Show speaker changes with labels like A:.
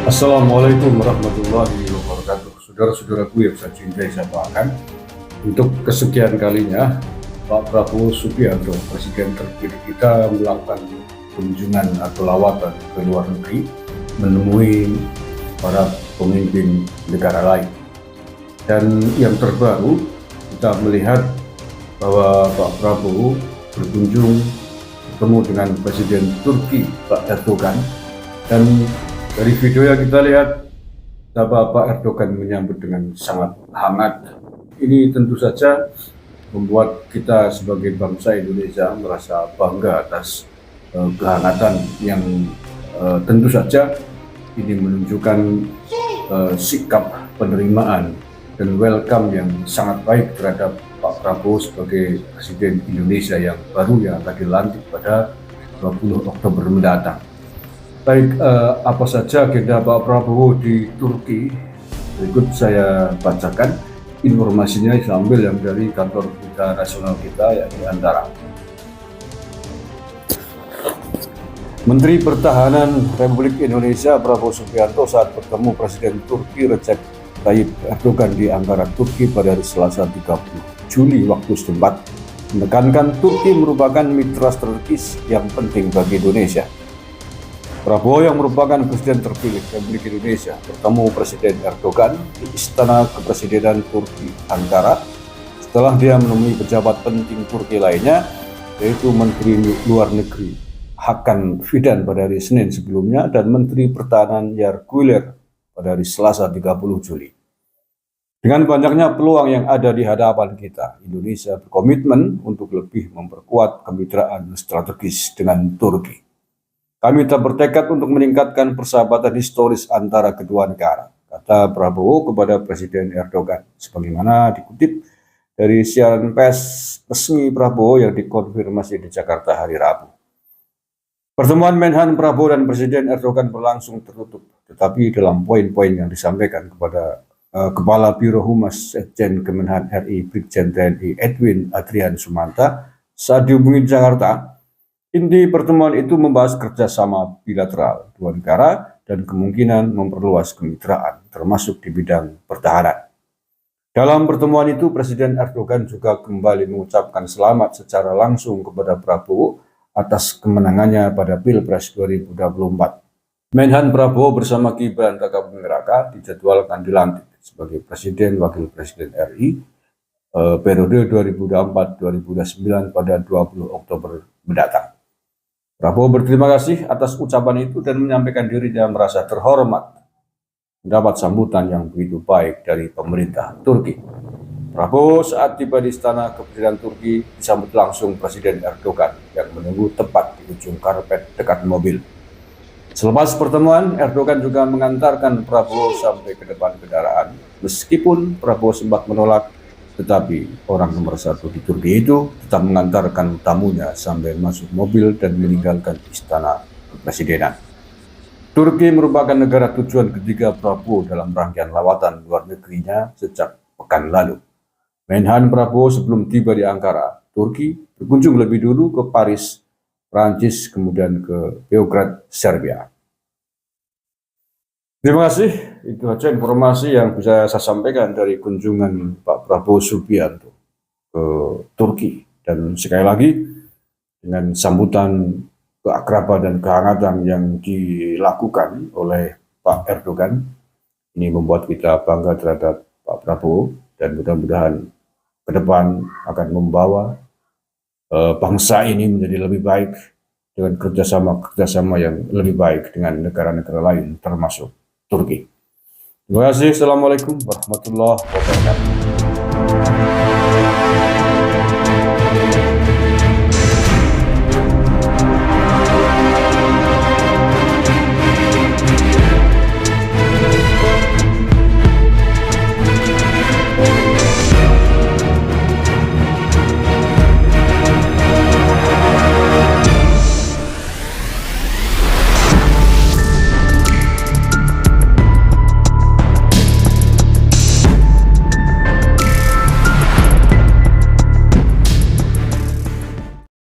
A: Assalamualaikum warahmatullahi wabarakatuh. Saudara-saudaraku yang saya cintai, saya banggakan, untuk kesekian kalinya Pak Prabowo Subianto, Presiden terpilih kita, melakukan kunjungan atau lawatan ke luar negeri menemui para pemimpin negara lain. Dan yang terbaru, kita melihat bahwa Pak Prabowo berkunjung bertemu dengan Presiden Turki Pak Erdogan, dan dari video yang kita lihat, Pak Erdogan menyambut dengan sangat hangat. Ini tentu saja membuat kita sebagai bangsa Indonesia merasa bangga atas kehangatan yang tentu saja ini menunjukkan sikap penerimaan dan welcome yang sangat baik terhadap Pak Prabowo sebagai Presiden Indonesia yang baru yang akan dilantik pada 20 Oktober mendatang. Baik, apa saja agenda Pak Prabowo di Turki? Berikut saya bacakan informasinya sambil yang dari kantor berita nasional kita, yakni Antara. Menteri Pertahanan Republik Indonesia Prabowo Subianto saat bertemu Presiden Turki Recep Tayyip Erdogan di Ankara, Turki pada hari Selasa 30 Juli waktu setempat menekankan Turki merupakan mitra strategis yang penting bagi Indonesia. Prabowo yang merupakan Presiden terpilih Republik Indonesia bertemu Presiden Erdogan di Istana Kepresidenan Turki Ankara setelah dia menemui pejabat penting Turki lainnya, yaitu Menteri Luar Negeri Hakan Fidan pada hari Senin sebelumnya dan Menteri Pertahanan Yair Guler pada hari Selasa 30 Juli. Dengan banyaknya peluang yang ada di hadapan kita, Indonesia berkomitmen untuk lebih memperkuat kemitraan strategis dengan Turki. Kami tak bertekad untuk meningkatkan persahabatan historis antara kedua negara, kata Prabowo kepada Presiden Erdogan, sebagaimana dikutip dari siaran pers resmi Prabowo yang dikonfirmasi di Jakarta hari Rabu. Pertemuan Menhan Prabowo dan Presiden Erdogan berlangsung tertutup, tetapi dalam poin-poin yang disampaikan kepada Kepala Biro Humas Sekjen Kemenhan RI Brigjen TNI Edwin Adrian Sumanta saat dihubungi di Jakarta, inti pertemuan itu membahas kerjasama bilateral dua negara dan kemungkinan memperluas kemitraan, termasuk di bidang pertahanan. Dalam pertemuan itu, Presiden Erdogan juga kembali mengucapkan selamat secara langsung kepada Prabowo atas kemenangannya pada Pilpres 2024. Menhan Prabowo bersama Gibran Rakabuming Raka dijadwalkan dilantik sebagai Presiden Wakil Presiden RI periode 2024-2029 pada 20 Oktober mendatang. Prabowo berterima kasih atas ucapan itu dan menyampaikan dirinya merasa terhormat mendapat sambutan yang begitu baik dari pemerintah Turki. Prabowo saat tiba di Istana Kepresidenan Turki disambut langsung Presiden Erdogan yang menunggu tepat di ujung karpet dekat mobil. Selepas pertemuan, Erdogan juga mengantarkan Prabowo sampai ke depan kendaraan. Meskipun Prabowo sempat menolak, tetapi orang nomor satu di Turki itu tetap mengantarkan tamunya sampai masuk mobil dan meninggalkan Istana Kepresidenan. Turki merupakan negara tujuan ketiga Prabowo dalam rangkaian lawatan luar negerinya sejak pekan lalu. Menhan Prabowo sebelum tiba di Ankara, Turki, berkunjung lebih dulu ke Paris, Prancis, kemudian ke Beograd, Serbia. Terima kasih, itu saja informasi yang bisa saya sampaikan dari kunjungan Pak Prabowo Subianto ke Turki. Dan sekali lagi, dengan sambutan keakraban dan kehangatan yang dilakukan oleh Pak Erdogan, ini membuat kita bangga terhadap Pak Prabowo dan mudah-mudahan ke depan akan membawa bangsa ini menjadi lebih baik dengan kerjasama yang lebih baik dengan negara-negara lain termasuk Turki. Terima kasih. Assalamualaikum warahmatullahi wabarakatuh.